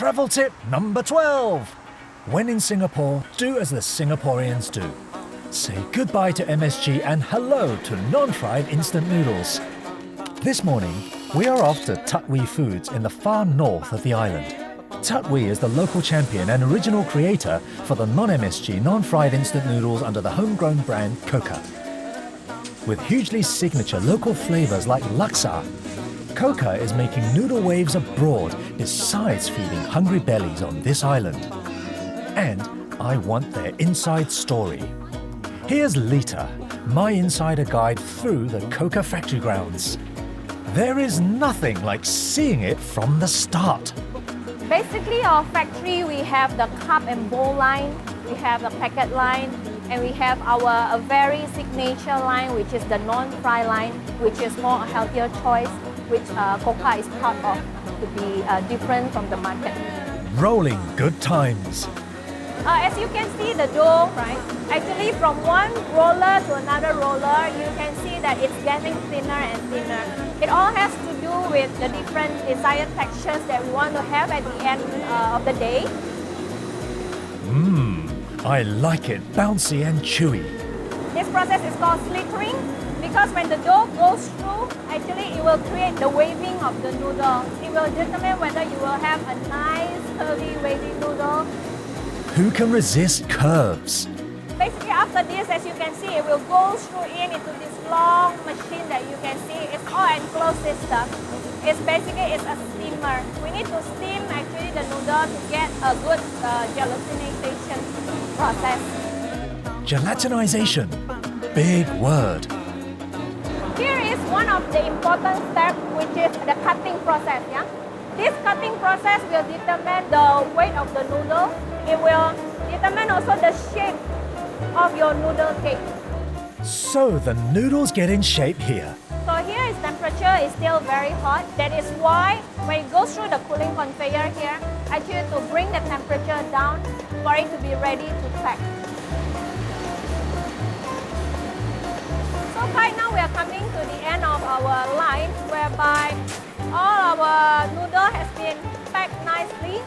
Travel tip number 12. When in Singapore, do as the Singaporeans do. Say goodbye to MSG and hello to non-fried instant noodles. This morning, we are off to Tat Hui Foods in the far north of the island. Tat Hui is the local champion and original creator for the non-MSG, non-fried instant noodles under the homegrown brand Koka. With hugely signature local flavours like laksa, Koka is making noodle waves abroad besides feeding hungry bellies on this island. And I want their inside story. Here's Lita, my insider guide through the Koka factory grounds. There is nothing like seeing it from the start. Basically, our factory, we have the cup and bowl line, we have the packet line, and we have our very signature line, which is the non-fry line, which is more a healthier choice, which Koka is part of to be different from the market. Rolling good times. As you can see the dough, right? Actually from one roller to another roller, you can see that it's getting thinner and thinner. It all has to do with the different desired textures that we want to have at the end of the day. I like it, bouncy and chewy. This process is called slithering because when the dough goes through, actually it will create the waving of the noodle. It will determine whether you will have a nice curvy wavy noodle. Who can resist curves? Basically after this, as you can see, it will go through into this long machine that you can see. It's all enclosed system. It's a steamer. We need to steam actually the noodle to get a good gelatinization process. Gelatinization. Big word. Here is one of the important steps, which is the cutting process. Yeah? This cutting process will determine the weight of the noodle. It will determine also the shape of your noodle cake. So the noodles get in shape here. So here is temperature is still very hot. That is why when it goes through the cooling conveyor here, actually to bring the temperature down for it to be ready to pack. So right now we are coming to the end of our line whereby all our noodle has been packed nicely.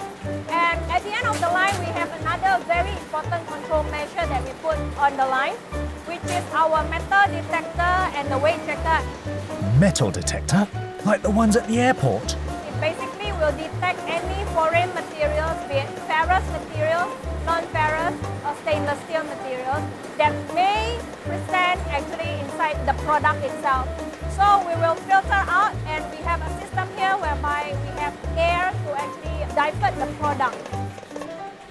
And at the end of the line, we have another very important control measure that we put on the line, which is our metal detector and the weight checker. Metal detector? Like the ones at the airport? It basically will detect any foreign materials, be it ferrous materials, non-ferrous, or stainless steel materials that may present actually inside the product itself. So we will filter out, and we have a system here whereby we have air to actually divert the product.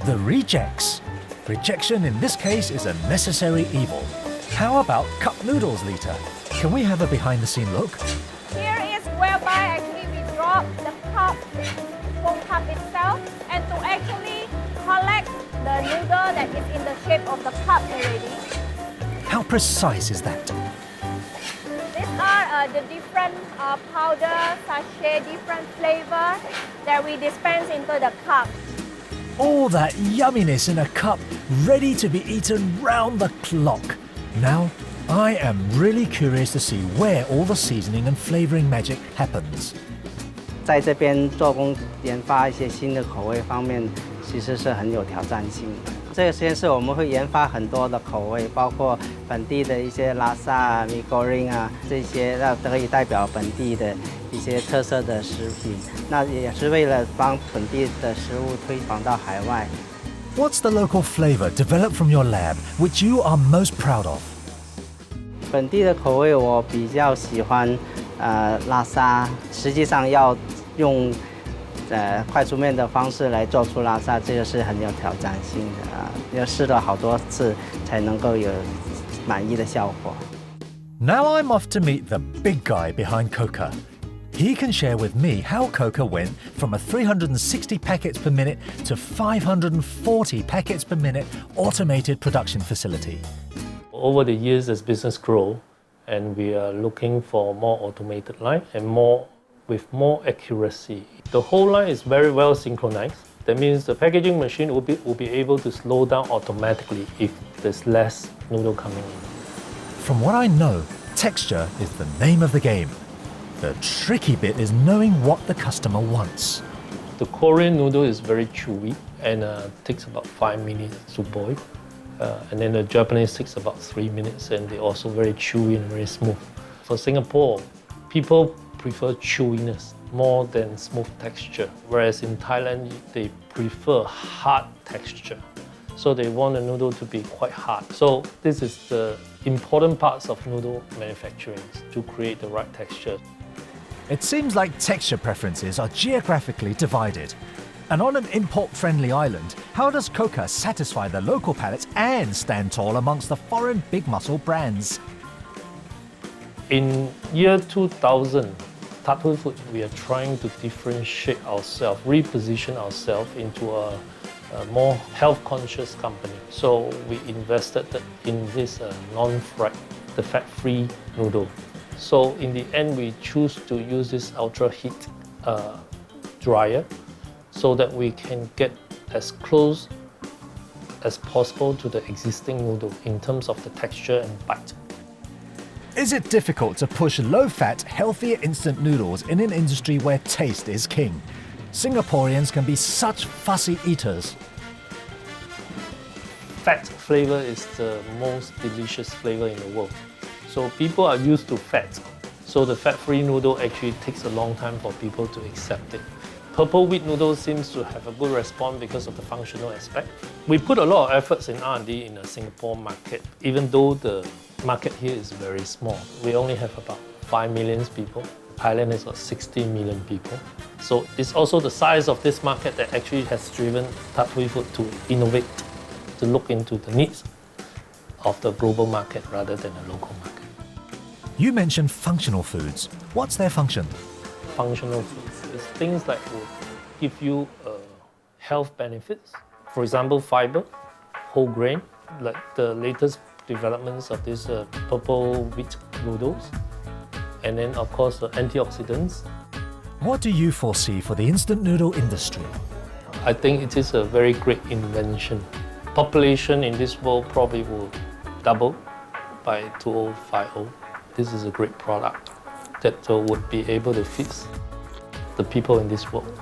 The rejects. Rejection in this case is a necessary evil. How about cup noodles, Lita? Can we have a behind-the-scene look? Here is whereby actually we drop the cup, foam cup itself, and to actually collect the noodle that is in the shape of the cup already. How precise is that? These are the different powder, sachet, different flavor that we dispense into the cup. All that yumminess in a cup, ready to be eaten round the clock. Now, I am really curious to see where all the seasoning and flavouring magic happens. 在这边做工研发一些新的口味方面，其实是很有挑战性的。这个实验室我们会研发很多的口味，包括本地的一些拉萨、米果林啊，这些可以代表本地的一些特色的食品。那也是为了帮本地的食物推广到海外。What's the local flavour developed from your lab which you are most proud of? 本地的口味我比较喜欢拉萨，实际上要用快煮面的方式来做出拉萨，这个是很有挑战性的啊，要试了好多次才能够有满意的效果。Now I'm off to meet the big guy behind Koka. He can share with me how Koka went from a 360 packets per minute to 540 packets per minute automated production facility. Over the years, as business grow, and we are looking for more automated line and with more accuracy. The whole line is very well synchronized. That means the packaging machine will be able to slow down automatically if there's less noodle coming in. From what I know, texture is the name of the game. The tricky bit is knowing what the customer wants. The Korean noodle is very chewy and takes about 5 minutes to boil. And then the Japanese takes about 3 minutes, and they're also very chewy and very smooth. For Singapore, people prefer chewiness more than smooth texture, whereas in Thailand, they prefer hard texture. So they want the noodle to be quite hard. So this is the important parts of noodle manufacturing, to create the right texture. It seems like texture preferences are geographically divided. And on an import-friendly island, how does Koka satisfy the local palates and stand tall amongst the foreign big muscle brands? In year 2000, Tat Hui Food, we are trying to differentiate ourselves, reposition ourselves into a more health-conscious company. So we invested in this non-fried, the fat-free noodle. So in the end, we choose to use this ultra heat dryer so that we can get as close as possible to the existing noodle in terms of the texture and bite. Is it difficult to push low-fat, healthier instant noodles in an industry where taste is king? Singaporeans can be such fussy eaters. Fat flavor is the most delicious flavor in the world. So people are used to fat. So the fat-free noodle actually takes a long time for people to accept it. Purple wheat noodles seems to have a good response because of the functional aspect. We put a lot of efforts in R&D in the Singapore market, even though the market here is very small. We only have about 5 million people. Thailand has got 60 million people. So it's also the size of this market that actually has driven Tat Hui Food to innovate, to look into the needs of the global market rather than the local market. You mentioned functional foods. What's their function? Functional foods is things like will give you health benefits. For example, fiber, whole grain, like the latest developments of this purple wheat noodles. And then, of course, the antioxidants. What do you foresee for the instant noodle industry? I think it is a very great invention. Population in this world probably will double by 2050. This is a great product that would be able to feed the people in this world.